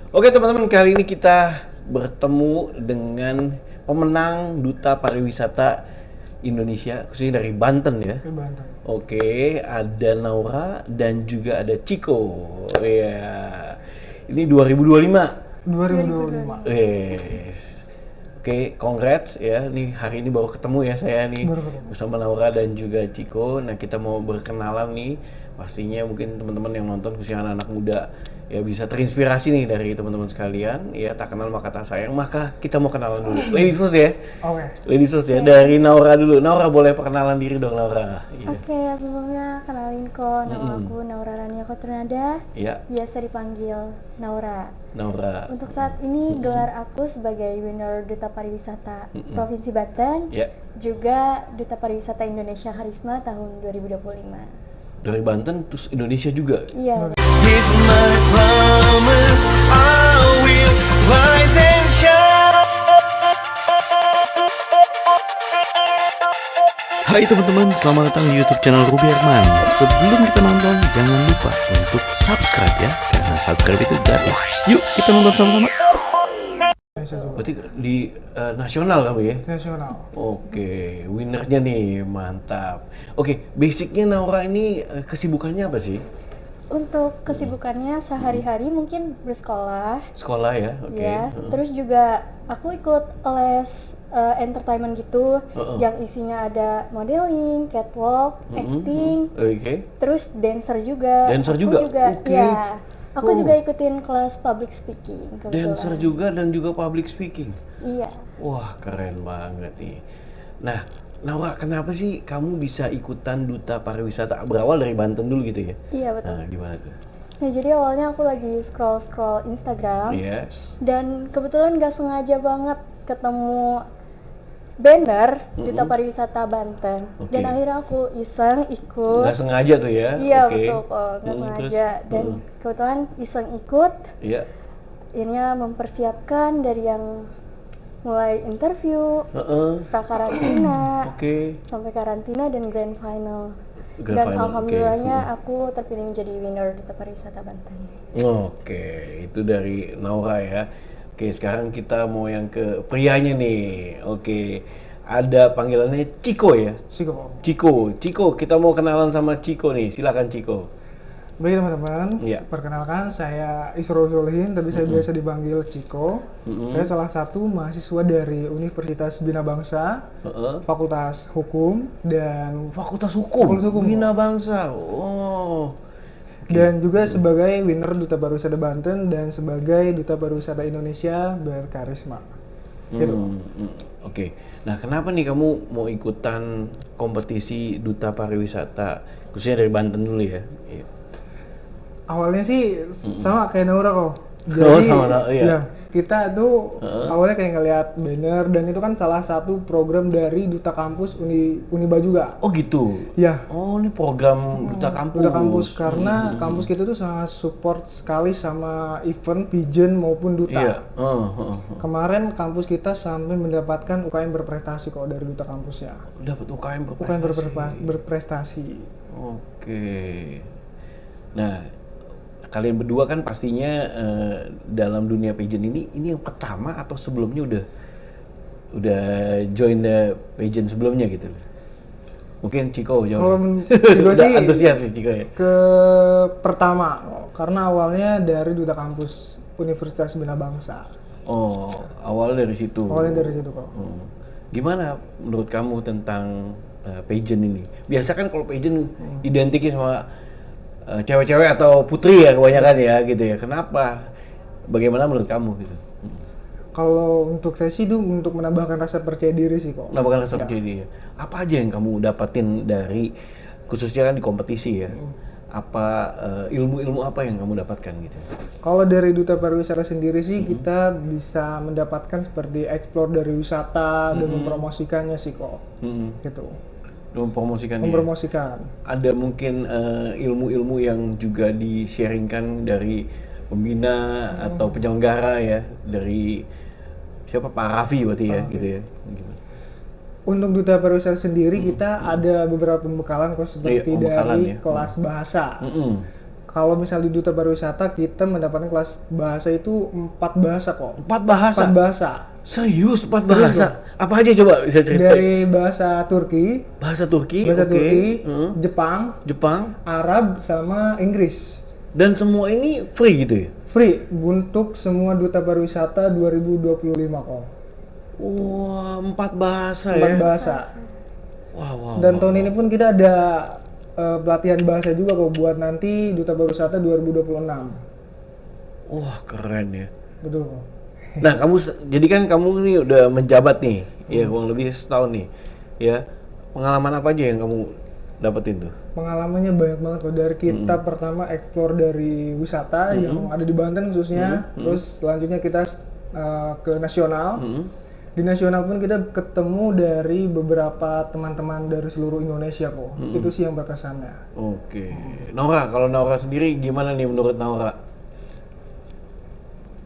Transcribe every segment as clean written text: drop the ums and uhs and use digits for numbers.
Oke teman-teman, kali ini kita bertemu dengan pemenang Duta Pariwisata Indonesia, khususnya dari Banten ya. Ke Banten. Oke, ada Naura dan juga ada Ciko. Ya, ini 2025. 2025. Yes. Oke, congrats ya. Nih hari ini baru ketemu ya saya nih Baru ketemu. bersama Naura dan juga Ciko. Nah, kita mau berkenalan nih. Pastinya mungkin teman-teman yang nonton khususnya anak-anak muda ya bisa terinspirasi nih dari teman-teman sekalian. Ya, tak kenal maka tak sayang. Maka kita mau kenalan dulu. Ladies first ya. Oke. Ladies first ya. Dari Naura dulu. Naura boleh perkenalan diri dong Naura. Iya. Oke, sebelumnya kenalin kok, nama aku Naura Rania Kotronada, Iya, biasa dipanggil Naura. Naura. Untuk saat ini gelar aku sebagai winner Duta Pariwisata Provinsi Banten, Ya. juga Duta Pariwisata Indonesia Karisma tahun 2025. Dari Banten terus Indonesia juga. Iya, Here's my promise, I will rise and shine. Hai teman-teman, selamat datang di YouTube channel Ruby Herman. Sebelum kita nonton, jangan lupa untuk subscribe ya, karena subscribe itu gratis. Yuk kita nonton sama-sama. Indonesia juga. Berarti di nasional kamu ya? Nasional. Oke, winnernya nih, mantap. Oke, basicnya Naura ini kesibukannya apa sih? untuk kesibukannya sehari-hari mungkin bersekolah, Sekolah ya, oke. ya. Terus juga aku ikut les entertainment gitu, yang isinya ada modeling, catwalk, acting, Oke. terus dancer juga. Dancer Aku juga? Oke. Ya. Aku Oh. juga ikutin kelas public speaking kebetulan. Dancer juga dan juga public speaking. Iya. Wah, keren banget nih. Nah, Naura, kenapa sih kamu bisa ikutan Duta Pariwisata? Berawal dari Banten dulu gitu ya? Iya betul. Nah, gimana tuh? Nah, jadi awalnya aku lagi scroll Instagram Yes. dan kebetulan nggak sengaja banget ketemu banner Duta Pariwisata Banten. Oke. Dan akhirnya aku iseng ikut. Nggak sengaja tuh ya? Iya Oke. betul kok, nggak Terus? sengaja. Dan kebetulan iseng ikut, Iya. akhirnya mempersiapkan dari yang mulai interview, pra-karantina, Oke. sampai karantina dan grand final. Grand Dan final, alhamdulillahnya aku terpilih menjadi winner Duta Pariwisata Banten. Oke, itu dari Naura ya. Oke, sekarang kita mau yang ke prianya nih. Oke, ada panggilannya Ciko ya? Psiko. Ciko, kita mau kenalan sama Ciko nih. Silakan Ciko. Baik teman-teman, Iya. perkenalkan saya Isrul Solihin, tapi saya biasa dipanggil Ciko. Saya salah satu mahasiswa dari Universitas Bina Bangsa, Fakultas Hukum dan Fakultas Hukum. Fakultas Hukum. Bina Bangsa. Oh. dan juga sebagai winner Duta Pariwisata Banten dan sebagai Duta Pariwisata Indonesia berkarisma. Gitu. Oke. Nah, kenapa nih kamu mau ikutan kompetisi Duta Pariwisata khususnya dari Banten dulu ya? Iya. Awalnya sih sama kayak Naura kok. Oh, sama, iya. Ya, kita tuh awalnya kayak ngeliat banner dan itu kan salah satu program dari Duta Kampus Uniba juga. Oh gitu. Ya, Oh, ini program Duta Kampus. Duta Kampus karena kampus kita tuh sangat support sekali sama event pigeon maupun Iya. duta. Kemarin kampus kita sampai mendapatkan UKM berprestasi kok dari Duta Kampusnya. Dapat UKM berprestasi. UKM berprestasi. Oke. Nah, kalian berdua kan pastinya dalam dunia pageant ini yang pertama atau sebelumnya udah join the pageant sebelumnya gitu. Mungkin Ciko jawab. Kalau Ciko sih antusias nih Ciko ya. ke pertama karena awalnya dari Duta Kampus Universitas Bina Bangsa. Oh, awalnya dari situ. Awalnya dari situ kok. Gimana menurut kamu tentang pageant ini? Biasa kan kalau pageant identiknya sama cewek-cewek atau putri ya kebanyakan ya gitu ya. Kenapa? Bagaimana menurut kamu gitu? Kalau untuk saya sih itu untuk menambahkan rasa percaya diri sih kok. Kenapa rasa percaya diri? Apa aja yang kamu dapatin dari khususnya kan di kompetisi ya? Apa ilmu-ilmu apa yang kamu dapatkan gitu? Kalau dari Duta Pariwisata sendiri sih kita bisa mendapatkan seperti explore dari wisata dan mempromosikannya sih kok. Gitu. Mempromosikan. Mempromosikan. Ada mungkin ilmu-ilmu yang juga di-sharingkan dari pembina atau penyelenggara ya, dari siapa, Pak Raffi berarti ya gitu ya. Gitu. Untuk Duta Pariwisata sendiri kita ada beberapa pembekalan kok seperti Iya, pembekalan dari ya. kelas bahasa. Kalau misal di Duta Pariwisata kita mendapatkan kelas bahasa itu 4 bahasa kok. 4 bahasa? 4 bahasa. Serius 4 bahasa? Apa aja coba bisa ceritain? Dari bahasa Turki, Turki, Jepang, Arab, sama Inggris. Dan semua ini free gitu ya? Free untuk semua Duta Pariwisata 2025 kok. Wah, 4 bahasa 4 ya? bahasa. Wow. Dan tahun ini pun kita ada pelatihan bahasa juga kok buat nanti Duta Pariwisata 2026. Wah, keren ya. Betul kok. Nah, jadi kan kamu ini udah menjabat nih, ya kurang lebih setahun nih, ya. Pengalaman apa aja yang kamu dapetin tuh? Pengalamannya banyak banget kok. Dari kita pertama explore dari wisata yang ada di Banten khususnya, terus selanjutnya kita ke nasional. Di nasional pun kita ketemu dari beberapa teman-teman dari seluruh Indonesia kok. Itu sih yang berkesannya. Oke. Naura, kalau Naura sendiri gimana nih menurut Naura?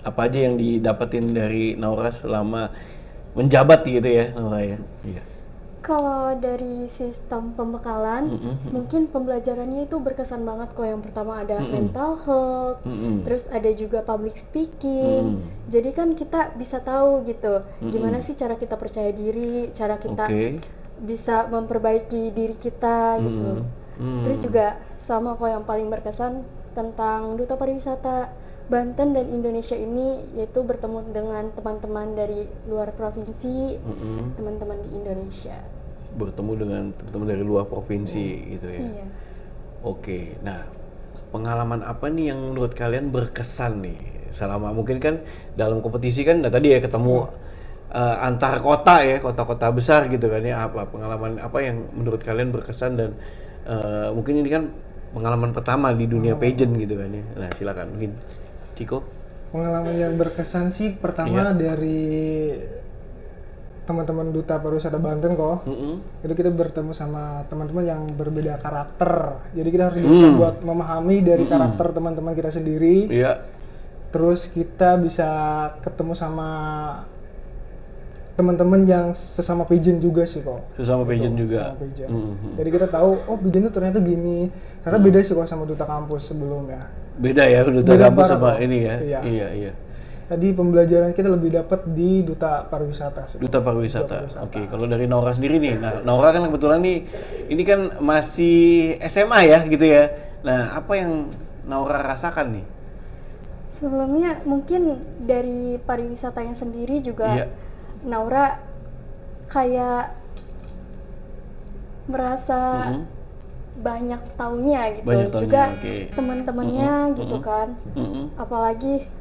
Apa aja yang didapetin dari Naura selama menjabat gitu ya, Naura ya? Iya. Kalau dari sistem pembekalan, mungkin pembelajarannya itu berkesan banget kok. Yang pertama ada mental health, terus ada juga public speaking. Jadi kan kita bisa tahu gitu, gimana sih cara kita percaya diri, cara kita bisa memperbaiki diri kita gitu. Terus juga sama kok yang paling berkesan tentang Duta Pariwisata Banten dan Indonesia ini, yaitu bertemu dengan teman-teman dari luar provinsi, teman-teman di Indonesia. Bertemu dengan teman-teman dari luar provinsi gitu ya. Iya. Oke, nah pengalaman apa nih yang menurut kalian berkesan nih selama mungkin kan dalam kompetisi kan tadi ya ketemu antar kota ya, kota-kota besar gitu kan ya, apa pengalaman apa yang menurut kalian berkesan dan mungkin ini kan pengalaman pertama di dunia pageant gitu kan ya. Nah, silakan mungkin Ciko. Pengalaman yang berkesan sih pertama dari teman-teman Duta Pariwisata Banten kok. Itu kita bertemu sama teman-teman yang berbeda karakter. Jadi kita harus bisa buat memahami dari karakter teman-teman kita sendiri. Iya. Terus kita bisa ketemu sama teman-teman yang sesama pageant juga sih kok. Sesama pageant juga. Sama pageant. Jadi kita tahu, oh pageant itu ternyata gini. Karena beda sih kok sama Duta Kampus sebelumnya. Beda ya Duta Kampus sama ini ya. Iya. Tadi pembelajaran kita lebih dapat di Duta Pariwisata sih. Duta Pariwisata. Oke, kalau dari Naura sendiri nih. Nah, Naura kan kebetulan nih ini kan masih SMA ya gitu ya. Nah, apa yang Naura rasakan nih? Sebelumnya mungkin dari pariwisatanya sendiri juga Naura kayak merasa banyak taunya gitu. Banyak taunya, juga teman-temannya gitu kan. Apalagi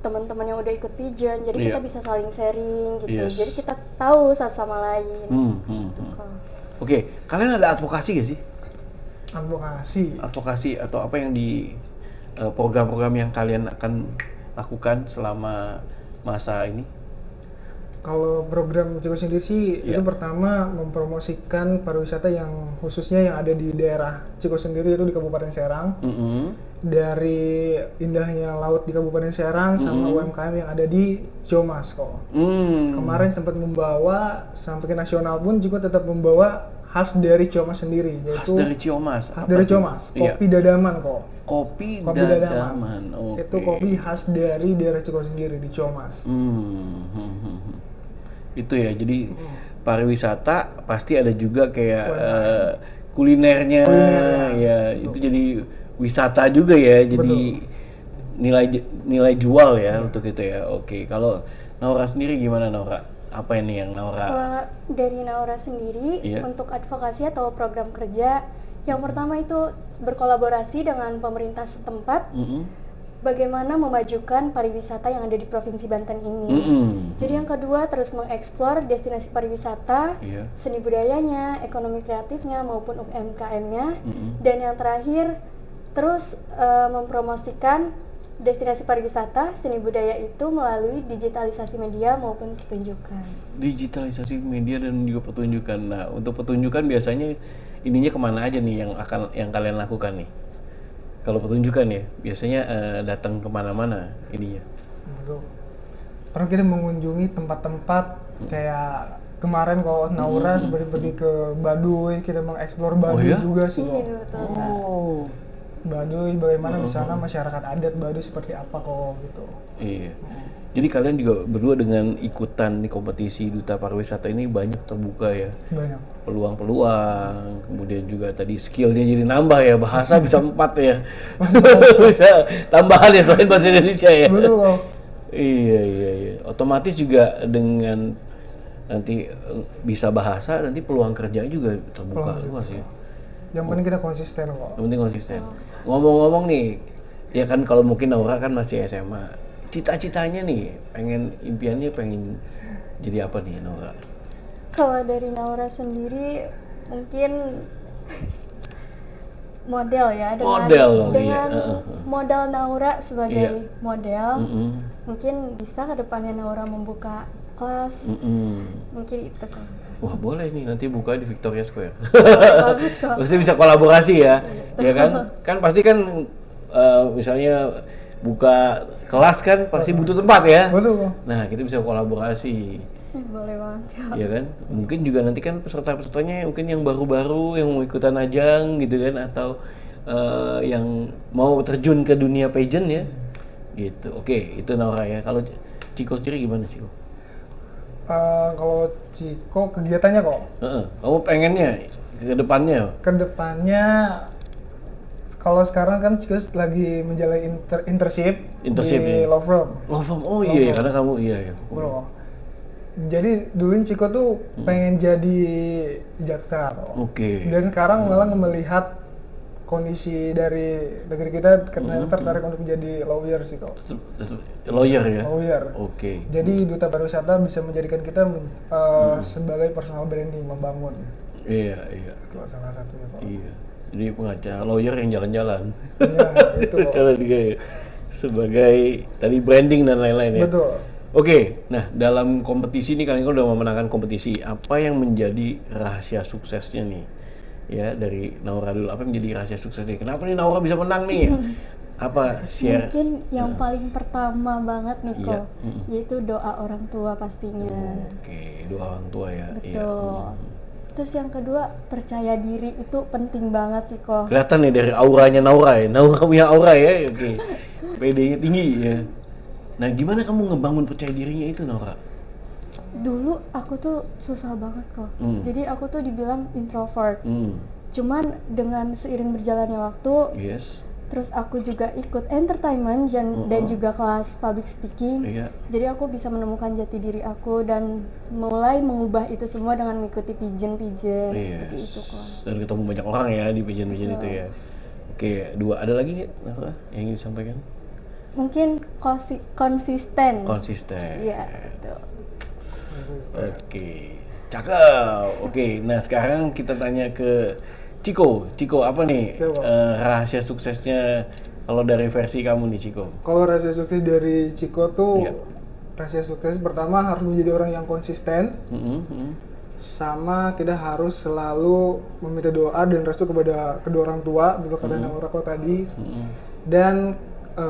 teman-teman yang udah ikut pageant, jadi kita bisa saling sharing gitu. Jadi kita tahu satu sama lain. Gitu kan. Oke, kalian ada advokasi gak sih? Advokasi atau apa yang di program-program yang kalian akan lakukan selama masa ini? Kalau program Ciko sendiri sih itu pertama mempromosikan pariwisata yang khususnya yang ada di daerah Ciko sendiri, itu di Kabupaten Serang. Dari indahnya laut di Kabupaten Serang sama UMKM yang ada di Ciamas kok. Kemarin sempat membawa sampai ke nasional pun juga tetap membawa khas dari Ciamas sendiri, yaitu khas dari Ciamas. Kopi Dadaman kok. Kopi Dadaman. Itu kopi khas dari daerah Ciko sendiri di Ciamas. Itu ya, jadi pariwisata pasti ada juga kayak kulinernya ya. Itu jadi wisata juga ya. Jadi nilai jual ya untuk itu ya. Oke, kalau Naura sendiri gimana Naura? Apa ini yang Naura? Kalau dari Naura sendiri untuk advokasi atau program kerja, yang pertama itu berkolaborasi dengan pemerintah setempat. Bagaimana memajukan pariwisata yang ada di Provinsi Banten ini. Jadi yang kedua, terus mengeksplor destinasi pariwisata, seni budayanya, ekonomi kreatifnya maupun UMKM-nya. Dan yang terakhir, terus mempromosikan destinasi pariwisata, seni budaya itu melalui digitalisasi media maupun pertunjukan. Digitalisasi media dan juga pertunjukan. Nah, untuk pertunjukan biasanya ininya kemana aja nih yang kalian lakukan nih? Kalau pertunjukan ya, biasanya datang kemana-mana ininya? Pernah kita mengunjungi tempat-tempat kayak kemarin kalau Naura seperti pergi ke Baduy, kita mengeksplor Baduy juga sih. Baduy, bagaimana di sana masyarakat adat Baduy seperti apa kok gitu. Iya. Jadi kalian juga berdua dengan ikutan di kompetisi Duta Pariwisata ini banyak terbuka ya. Banyak. Peluang-peluang, kemudian juga tadi skillnya jadi nambah ya, bahasa bisa 4 ya. Bisa tambahan ya selain bahasa Indonesia ya. Betul kok. Iya. Otomatis juga dengan nanti bisa bahasa, nanti peluang kerjanya juga terbuka luas ya. Yang penting kita konsisten kok. Yang penting konsisten. Ngomong-ngomong nih, ya kan kalau mungkin Naura kan masih SMA. Cita-citanya nih, impiannya pengen jadi apa nih Naura? Kalau dari Naura sendiri mungkin model ya, dengan modal Naura sebagai model, mungkin bisa ke depannya Naura membuka kelas, mungkin itu kan. Wah boleh nih, nanti buka di Victoria Square. Betul. Pasti bisa kolaborasi ya, ya kan? Kan pasti kan misalnya buka kelas kan pasti butuh tempat ya. Betul. Nah kita bisa kolaborasi. Boleh banget ya kan, mungkin juga nanti kan peserta-pesertanya mungkin yang baru-baru yang mau ikutan ajang gitu kan, atau yang mau terjun ke dunia pageant ya gitu. Oke, itu Naura ya. Kalau Ciko sendiri gimana Ciko? Kalau Ciko kegiatannya kok? Kamu pengennya ke depannya? Ke depannya kalau sekarang kan Ciko lagi menjalani internship di Law Firm. Oh iya, karena kamu iya. Bro. Jadi dulu Ciko tuh pengen jadi jaksa. Oke. Dan sekarang malah melihat kondisi dari negeri kita karena tertarik untuk menjadi lawyer sih kok. Lawyer ya? Lawyer. Oke. Jadi Duta Pariwisata bisa menjadikan kita sebagai personal branding, membangun. Iya. Itu salah satunya kok. Iya. Jadi pengacara lawyer yang jalan-jalan. Iya, itu kok. Jalan juga ya. Sebagai tadi branding dan lain-lain ya. Betul. Oke, nah dalam kompetisi ini kalian udah memenangkan kompetisi. Apa yang menjadi rahasia suksesnya nih? Ya dari Naura dulu. Apa yang menjadi rahasia suksesnya? Kenapa nih Naura bisa menang nih? Apa share? Mungkin yang paling pertama banget nih kok, Iya. yaitu doa orang tua pastinya. Oke, doa orang tua ya. Betul. Terus yang kedua, percaya diri itu penting banget sih kok. Kelihatan nih dari auranya Naura ya. Naura punya aura ya. Oke. PD-nya tinggi ya. Nah, gimana kamu ngebangun percaya dirinya itu, Naura? Dulu aku tuh susah banget kok. Jadi aku tuh dibilang introvert. Cuman dengan seiring berjalannya waktu, terus aku juga ikut entertainment dan juga kelas public speaking. Jadi aku bisa menemukan jati diri aku dan mulai mengubah itu semua dengan mengikuti pageant seperti itu kok. Dan ketemu banyak orang ya di pageant itu ya. Oke, dua ada lagi nggak, Naura, yang ingin disampaikan? Mungkin konsisten. Iya, betul. Oke, cakep. Oke, nah sekarang kita tanya ke Ciko, apa nih rahasia suksesnya kalau dari versi kamu nih, Ciko? Kalau rahasia sukses dari Ciko tuh, rahasia sukses pertama harus menjadi orang yang konsisten, sama kita harus selalu meminta doa dan restu kepada kedua orang tua, betul kata Naura tadi, dan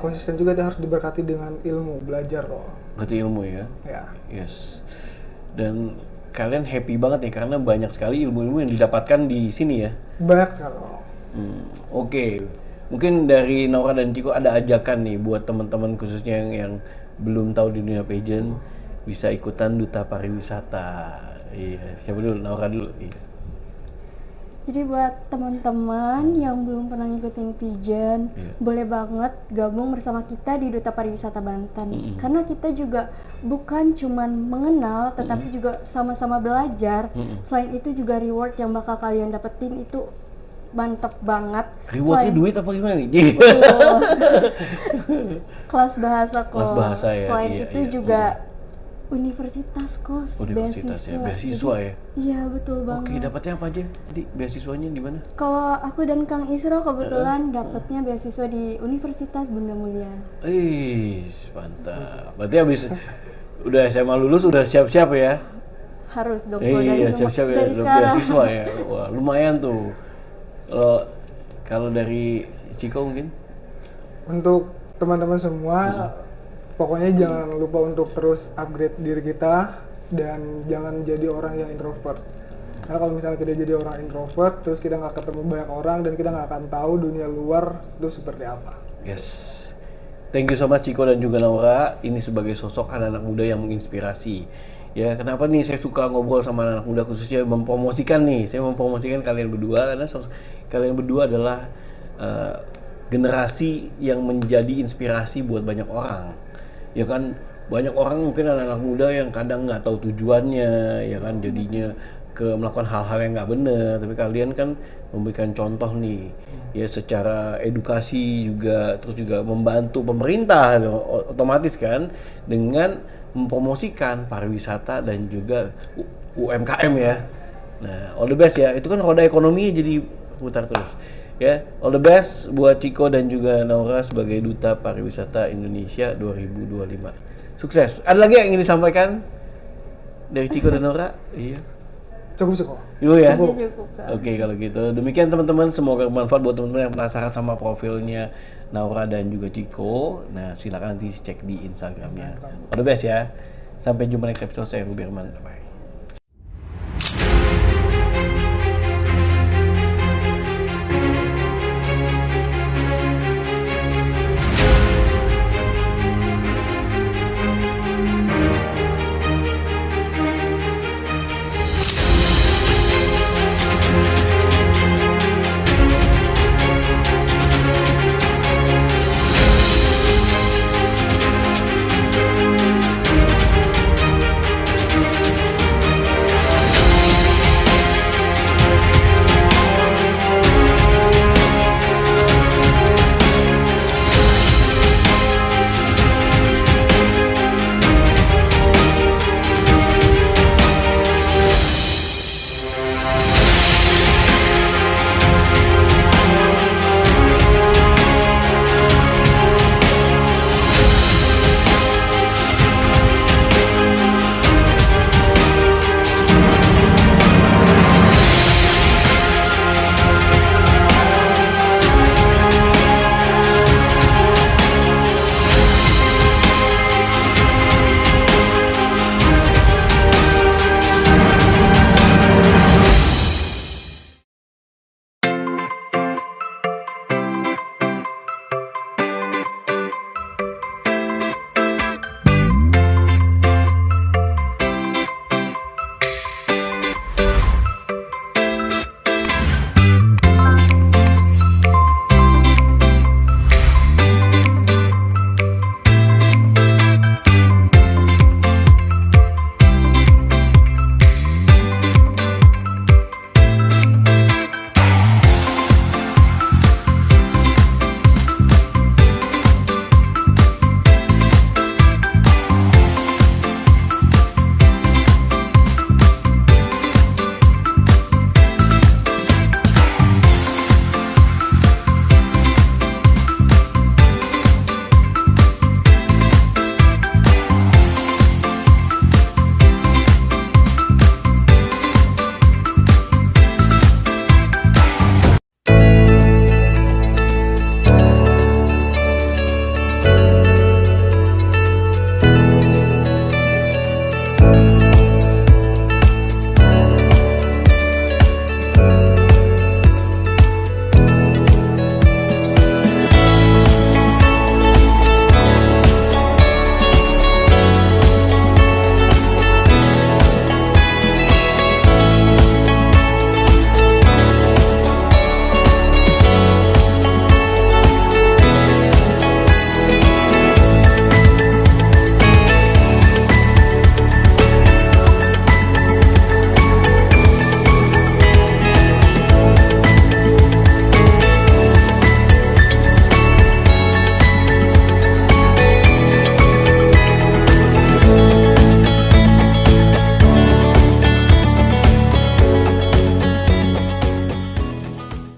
konsisten juga kita harus diberkati dengan ilmu, belajar kok. Berarti ilmu ya? Ya. Yes. Dan kalian happy banget nih karena banyak sekali ilmu-ilmu yang didapatkan di sini ya? Banyak sekali. Oke. Mungkin dari Naura dan Ciko ada ajakan nih buat teman-teman khususnya yang belum tahu di dunia pageant bisa ikutan Duta Pariwisata. Iya, siapa dulu? Naura dulu. Iya. Jadi buat teman-teman yang belum pernah ngikutin pageant, boleh banget gabung bersama kita di Duta Pariwisata Banten. Karena kita juga bukan cuman mengenal, tetapi juga sama-sama belajar. Selain itu juga reward yang bakal kalian dapetin itu mantep banget. Rewardnya duit apa gimana nih? Kelas bahasa kok. Kelas bahasa ya. Selain itu juga universitas kos, beasiswa ya? Iya, betul banget. Oke, dapatnya apa aja? Jadi beasiswanya di mana? Kalau aku dan Kang Isro kebetulan dapatnya beasiswa di Universitas Bunda Mulia. Mantap. Berarti habis udah SMA lulus udah siap-siap ya? Harus dong. Iya, siap-siap ya, udah beasiswa ya. Wah, lumayan tuh. Kalau dari Ciko mungkin? Untuk teman-teman semua, pokoknya jangan lupa untuk terus upgrade diri kita dan jangan jadi orang yang introvert. Karena kalau misalnya kita jadi orang introvert, terus kita nggak ketemu banyak orang dan kita nggak akan tahu dunia luar itu seperti apa. Yes. Thank you so much Ciko dan juga Naura. Ini sebagai sosok anak-anak muda yang menginspirasi. Ya, kenapa nih saya suka ngobrol sama anak muda, khususnya mempromosikan nih. Saya mempromosikan kalian berdua karena kalian berdua adalah generasi yang menjadi inspirasi buat banyak orang. Ya kan, banyak orang mungkin anak-anak muda yang kadang nggak tahu tujuannya, ya kan, jadinya melakukan hal-hal yang nggak benar. Tapi kalian kan memberikan contoh nih, ya secara edukasi juga, terus juga membantu pemerintah otomatis kan dengan mempromosikan pariwisata dan juga UMKM ya. Nah, all the best ya. Itu kan roda ekonomi jadi putar terus. Ya, all the best buat Ciko dan juga Naura sebagai Duta Pariwisata Indonesia 2025. Sukses. Ada lagi yang ingin disampaikan dari Ciko dan Naura? Iya. Cukup. Cukup ya? Cukup. Oke, kalau gitu. Demikian teman-teman, semoga bermanfaat buat teman-teman yang penasaran sama profilnya Naura dan juga Ciko. Nah, silakan nanti cek di Instagramnya. All the best ya. Sampai jumpa next episode. Saya Ruby Herman. Bye.